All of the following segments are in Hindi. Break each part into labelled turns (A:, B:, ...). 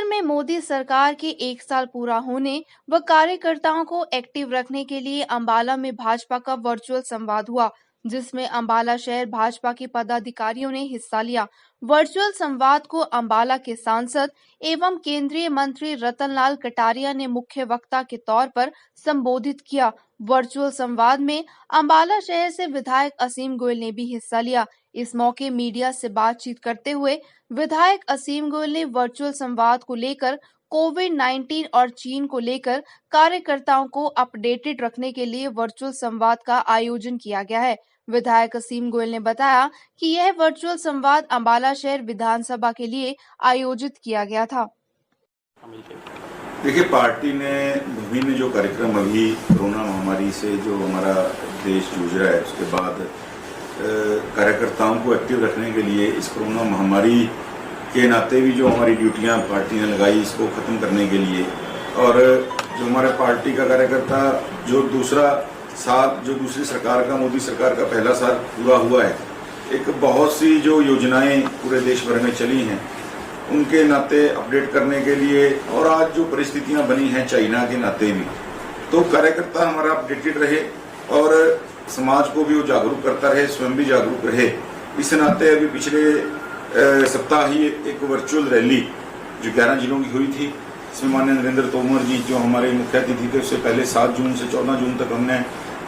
A: में मोदी सरकार के 1 साल पूरा होने व कार्यकर्ताओं को एक्टिव रखने के लिए अंबाला में भाजपा का वर्चुअल संवाद हुआ, जिसमें अंबाला शहर भाजपा के पदाधिकारियों ने हिस्सा लिया। वर्चुअल संवाद को अंबाला के सांसद एवं केंद्रीय मंत्री रतनलाल कटारिया ने मुख्य वक्ता के तौर पर संबोधित किया। वर्चुअल संवाद में अंबाला शहर से विधायक असीम गोयल ने भी हिस्सा लिया। इस मौके मीडिया से बातचीत करते हुए विधायक असीम गोयल ने वर्चुअल संवाद को लेकर कोविड-19 और चीन को लेकर कार्यकर्ताओं को अपडेटेड रखने के लिए वर्चुअल संवाद का आयोजन किया गया है। विधायक असीम गोयल ने बताया कि यह वर्चुअल संवाद अंबाला शहर विधानसभा के लिए आयोजित किया गया था।
B: देखिए, पार्टी ने विभिन्न जो कार्यक्रम अभी कोरोना महामारी से जो हमारा देश जूझ रहा है उसके बाद कार्यकर्ताओं को एक्टिव रखने के लिए इस कोरोना महामारी के नाते भी जो हमारी ड्यूटियां पार्टी ने लगाई इसको खत्म करने के लिए, और जो हमारे पार्टी का कार्यकर्ता जो दूसरी सरकार का, मोदी सरकार का पहला साल पूरा हुआ है, एक बहुत सी जो योजनाएं पूरे देश भर में चली हैं उनके नाते अपडेट करने के लिए, और आज जो परिस्थितियां बनी हैं चाइना के नाते भी, तो कार्यकर्ता हमारा अपडेटेड रहे और समाज को भी वो जागरूक करता रहे, स्वयं भी जागरूक रहे। इस नाते अभी पिछले सप्ताह ही एक वर्चुअल रैली जो 11 जिलों की हुई थी, इसमें माननीय नरेंद्र तोमर जी जो हमारे मुख्य अतिथि थे, उससे पहले 7 जून से 14 जून तक हमने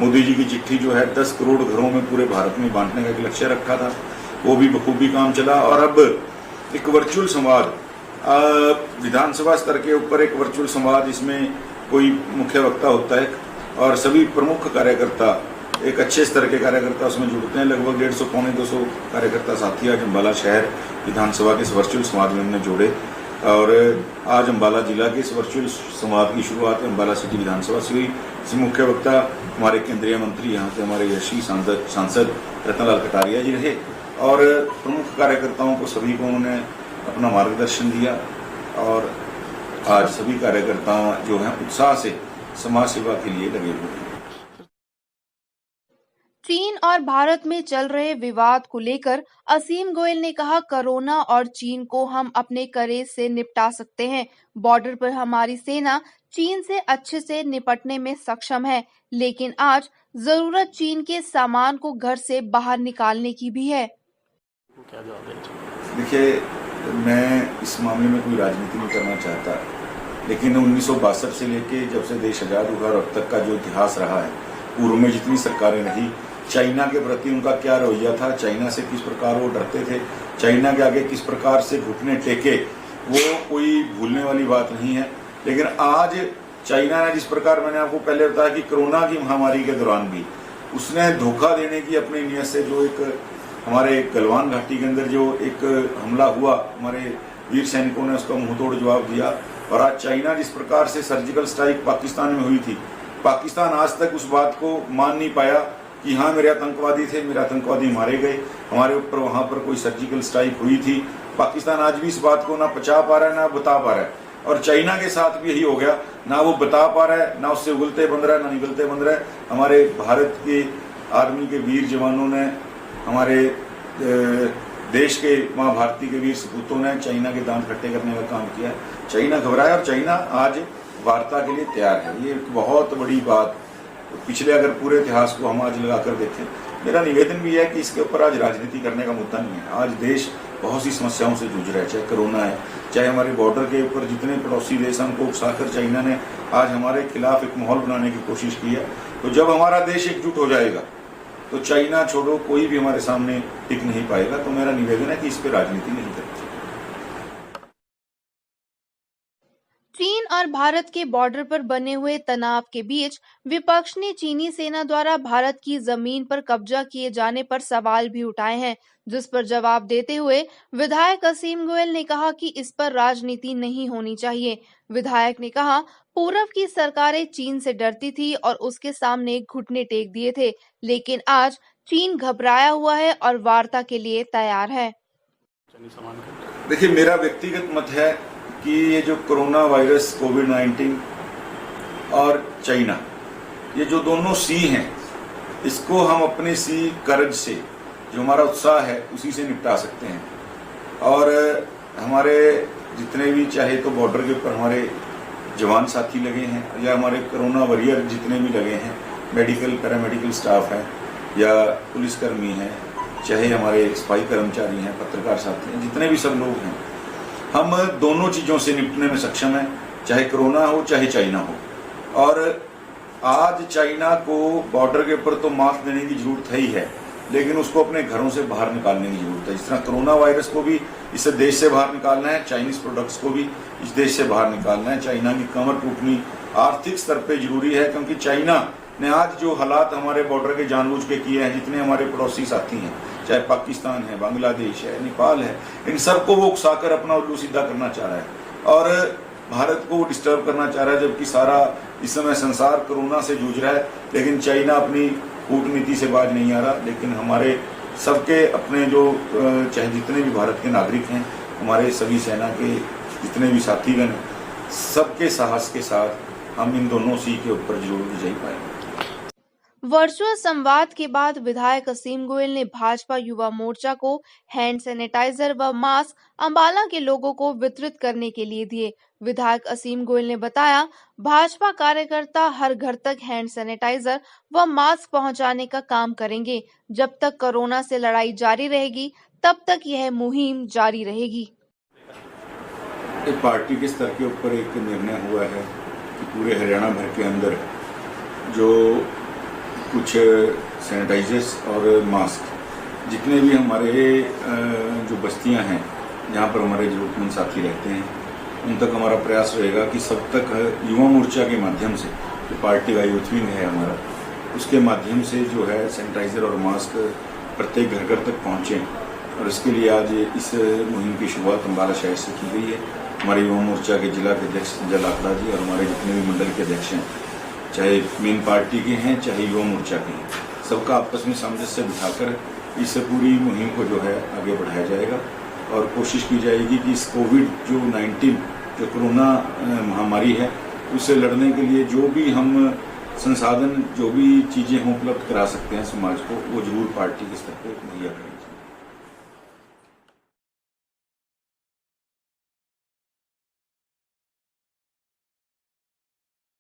B: मोदी जी की चिट्ठी जो है 10 करोड़ घरों में पूरे भारत में बांटने का एक लक्ष्य रखा था, वो भी बखूबी काम चला। और अब एक वर्चुअल संवाद विधानसभा स्तर के ऊपर एक वर्चुअल संवाद, इसमें कोई मुख्य वक्ता होता है और सभी प्रमुख कार्यकर्ता, एक अच्छे स्तर के कार्यकर्ता उसमें जुड़ते हैं। लगभग 150 पौने 200 कार्यकर्ता साथी आज अम्बाला शहर विधानसभा के इस वर्चुअल संवाद में हमने जोड़े, और आज अम्बाला जिला के इस वर्चुअल संवाद की शुरुआत अम्बाला सिटी विधानसभा से हुई। इस मुख्य वक्ता हमारे केंद्रीय मंत्री, यहाँ से हमारे यशी सांसद रतनलाल कटारिया जी रहे, और प्रमुख कार्यकर्ताओं को सभी को उन्होंने अपना मार्गदर्शन दिया, और आज सभी कार्यकर्ता जो हैं उत्साह से समाज सेवा के लिए लगे हुए हैं।
A: चीन और भारत में चल रहे विवाद को लेकर असीम गोयल ने कहा, कोरोना और चीन को हम अपने करेज से निपटा सकते हैं। बॉर्डर पर हमारी सेना चीन से अच्छे से निपटने में सक्षम है, लेकिन आज जरूरत चीन के सामान को घर से बाहर निकालने की भी है।
C: क्या जवाब दें?
B: देखिए, मैं इस मामले में कोई राजनीति नहीं करना चाहता, लेकिन 1962 से लेके जब से देश आजाद हुआ और अब तक का जो इतिहास रहा है, पूर्व में जितनी सरकारें रही, चाइना के प्रति उनका क्या रवैया था, चाइना से किस प्रकार वो डरते थे, चाइना के आगे किस प्रकार से घुटने टेके, वो कोई भूलने वाली बात नहीं है। लेकिन आज चाइना ने जिस प्रकार, मैंने आपको पहले बताया कि कोरोना की महामारी के दौरान भी उसने धोखा देने की अपनी नीयत से, जो एक हमारे गलवान घाटी के अंदर जो एक हमला हुआ, हमारे वीर सैनिकों ने उसका मुंहतोड़ जवाब दिया। और आज चाइना जिस प्रकार से सर्जिकल स्ट्राइक पाकिस्तान में हुई थी, पाकिस्तान आज तक उस बात को मान नहीं पाया कि हाँ मेरे आतंकवादी थे, मेरे आतंकवादी मारे गए, हमारे ऊपर वहां पर कोई सर्जिकल स्ट्राइक हुई थी। पाकिस्तान आज भी इस बात को ना पचा पा रहा है ना बता पा रहा है, और चाइना के साथ भी यही हो गया, ना वो बता पा रहा है, ना उससे उगलते बन रहा है, ना निगलते बन रहा है। हमारे भारत के आर्मी के वीर जवानों ने, हमारे देश के माँ भारती के वीर सपूतों ने चाइना के दांत खट्टे करने का काम किया। चाइना घबराया और चाइना आज वार्ता के लिए तैयार है। ये एक बहुत बड़ी बात, पिछले अगर पूरे इतिहास को हम आज लगाकर देखें, मेरा निवेदन भी है कि इसके ऊपर आज राजनीति करने का मुद्दा नहीं है। आज देश बहुत सी समस्याओं से जूझ रहा है, चाहे कोरोना है, चाहे हमारे बॉर्डर के ऊपर जितने पड़ोसी देश हैं उनको उकसाकर चाइना ने आज हमारे खिलाफ एक माहौल बनाने की कोशिश की है। तो जब हमारा देश एकजुट हो जाएगा तो चाइना छोड़ो कोई भी हमारे सामने टिक नहीं पाएगा। तो मेरा निवेदन है कि इस पर राजनीति नहीं करती।
A: चीन और भारत के बॉर्डर पर बने हुए तनाव के बीच विपक्ष ने चीनी सेना द्वारा भारत की जमीन पर कब्जा किए जाने पर सवाल भी उठाए हैं, जिस पर जवाब देते हुए विधायक असीम गोयल ने कहा कि इस पर राजनीति नहीं होनी चाहिए। विधायक ने कहा, पूर्व की सरकारें चीन से डरती थी और उसके सामने घुटने टेक दिए थे, लेकिन आज चीन घबराया हुआ है और वार्ता के लिए तैयार है।
B: देखिए, मेरा व्यक्तिगत मत है कि ये जो कोरोना वायरस कोविड-19 और चाइना, ये जो दोनों सी हैं, इसको हम अपने सी कर्ज से, जो हमारा उत्साह है, उसी से निपटा सकते हैं। और हमारे जितने भी, चाहे तो बॉर्डर के ऊपर हमारे जवान साथी लगे हैं या हमारे कोरोना वॉरियर जितने भी लगे हैं, मेडिकल पैरामेडिकल स्टाफ है या पुलिसकर्मी हैं, चाहे हमारे सफाई कर्मचारी हैं, पत्रकार साथी हैं, जितने भी सब लोग हैं, हम दोनों चीज़ों से निपटने में सक्षम हैं, चाहे कोरोना हो चाहे चाइना हो। और आज चाइना को बॉर्डर के ऊपर तो मास्क देने की जरूरत है ही है, लेकिन उसको अपने घरों से बाहर निकालने की जरूरत है। जिस तरह कोरोना वायरस को भी इस देश से बाहर निकालना है, चाइनीज प्रोडक्ट्स को भी इस देश से बाहर निकालना है। चाइना की कमर टूटनी आर्थिक स्तर पे जरूरी है, क्योंकि चाइना ने आज जो हालात हमारे बॉर्डर के जानबूझ के किए हैं, जितने हमारे पड़ोसी साथी हैं, चाहे पाकिस्तान है, बांग्लादेश है, नेपाल है, इन सबको वो उकसाकर अपना उल्लू सीधा करना चाह रहा है और भारत को डिस्टर्ब करना चाह रहा है। जबकि सारा इस समय संसार कोरोना से जूझ रहा है, लेकिन चाइना अपनी कूटनीति से बाज नहीं आ रहा। लेकिन हमारे सबके अपने जो चाहे जितने भी भारत के नागरिक हैं, हमारे सभी सेना के जितने भी साथीगण, सबके साहस के साथ हम इन दोनों सी के ऊपर जरूर विजयी पाएंगे।
A: वर्चुअल संवाद के बाद विधायक असीम गोयल ने भाजपा युवा मोर्चा को हैंड सैनिटाइजर व मास्क अंबाला के लोगों को वितरित करने के लिए दिए। विधायक असीम गोयल ने बताया, भाजपा कार्यकर्ता हर घर तक हैंड सैनिटाइजर व मास्क पहुंचाने का काम करेंगे। जब तक कोरोना से लड़ाई जारी रहेगी, तब तक यह मुहिम जारी रहेगी।
B: पार्टी के स्तर के ऊपर एक निर्णय हुआ है कि पूरे हरियाणा भर के अंदर जो कुछ सैनिटाइजर्स और मास्क जितने भी हमारे जो बस्तियां हैं जहां पर हमारे जरूरतमंद साथी रहते हैं, उन तक हमारा प्रयास रहेगा कि सब तक युवा मोर्चा के माध्यम से, जो पार्टी का यूथ विंग है हमारा, उसके माध्यम से जो है सैनिटाइजर और मास्क प्रत्येक घर घर तक पहुँचें। और इसके लिए आज इस मुहिम की शुरुआत अम्बाला शहर से की गई है। हमारे युवा मोर्चा के जिला के अध्यक्ष संजय लाकड़ा जी और हमारे जितने भी मंडल के अध्यक्ष हैं, चाहे मेन पार्टी के हैं चाहे युवा मोर्चा के हैं, सबका आपस में सामंजस्य बिठाकर इस पूरी मुहिम को जो है आगे बढ़ाया जाएगा और कोशिश की जाएगी कि इस कोविड-19 जो कोरोना महामारी है, उससे लड़ने के लिए जो भी हम संसाधन, जो भी चीज़ें हम उपलब्ध करा सकते हैं समाज को, वो जरूर पार्टी के स्तर पर मुहैया करेंगे।